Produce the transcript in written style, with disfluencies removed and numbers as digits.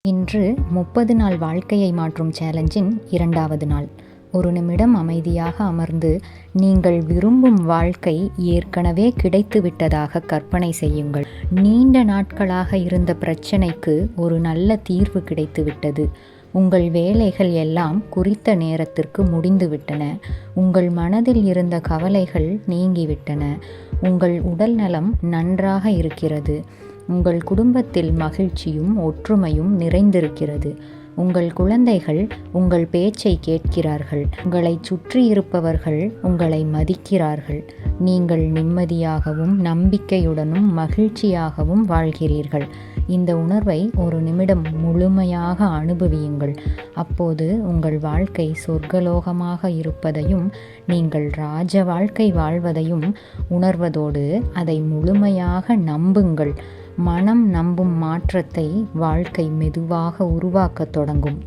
இன்று 30 நாள் வாழ்க்கையை மாற்றும் சேலஞ்சின் 2வது நாள். ஒரு நிமிடம் அமைதியாக அமர்ந்து நீங்கள் விரும்பும் வாழ்க்கை ஏற்கனவே கிடைத்துவிட்டதாக கற்பனை செய்யுங்கள். நீண்ட நாட்களாக இருந்த பிரச்சனைக்கு ஒரு நல்ல தீர்வு கிடைத்துவிட்டது. உங்கள் வேலைகள் எல்லாம் குறித்த நேரத்திற்கு முடிந்துவிட்டன. உங்கள் மனதில் இருந்த கவலைகள் நீங்கிவிட்டன. உங்கள் உடல் நலம் நன்றாக இருக்கிறது. உங்கள் குடும்பத்தில் மகிழ்ச்சியும் ஒற்றுமையும் நிறைந்திருக்கிறது. உங்கள் குழந்தைகள் உங்கள் பேச்சை கேட்கிறார்கள். உங்களை சுற்றி இருப்பவர்கள் உங்களை மதிக்கிறார்கள். நீங்கள் நிம்மதியாகவும் நம்பிக்கையுடனும் மகிழ்ச்சியாகவும் வாழ்கிறீர்கள். இந்த உணர்வை ஒரு நிமிடம் முழுமையாக அனுபவியுங்கள். அப்போது உங்கள் வாழ்க்கை சொர்க்கலோகமாக இருப்பதையும் நீங்கள் ராஜ வாழ்க்கை வாழ்வதையும் உணர்வதோடு அதை முழுமையாக நம்புங்கள். மனம் நம்பும் மாற்றத்தை வாழ்க்கை மெதுவாக உருவாக்கத் தொடங்கும்.